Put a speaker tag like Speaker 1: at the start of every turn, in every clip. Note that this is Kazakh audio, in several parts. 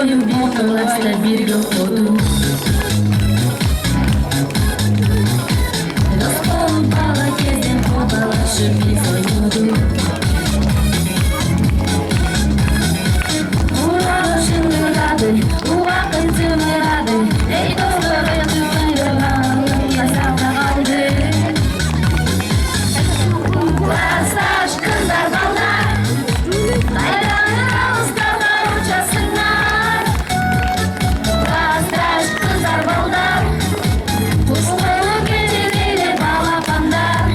Speaker 1: бою бир класста бирге окудук. Дос болуп бала кезден кубалашып биз ойнодук. Уралы шыңырады, убакыт зымырады. Эй достор, ясалда калды. Классташ кыздар балдар, айранын алыстарга учасыңар. Классташ кыздар балдар, кушкулу кечинеле балапандар.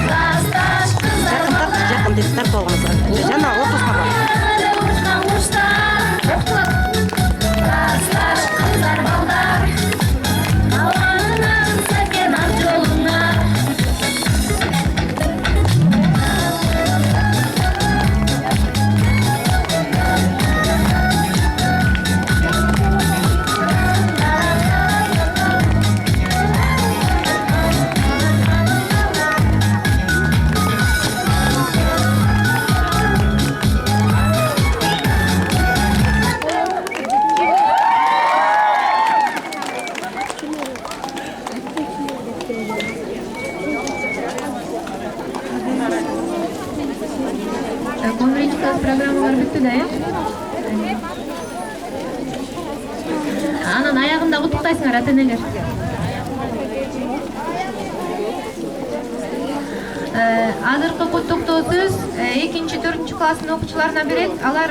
Speaker 1: Классташ кыздар балдар,
Speaker 2: Жақын деп тарт болғаныңызға. Жана отузга бар.
Speaker 1: учкан куштар. Классташ кыздар балдар, алганынан сәкен ак жолуңар.
Speaker 3: Он birinchi klass programmalari bitdi-da. Анан аягында куттуктайсыңар ата-энелер. Азыркы куттуктоо сөз 2-4 класстын окуучуларына берет. Алар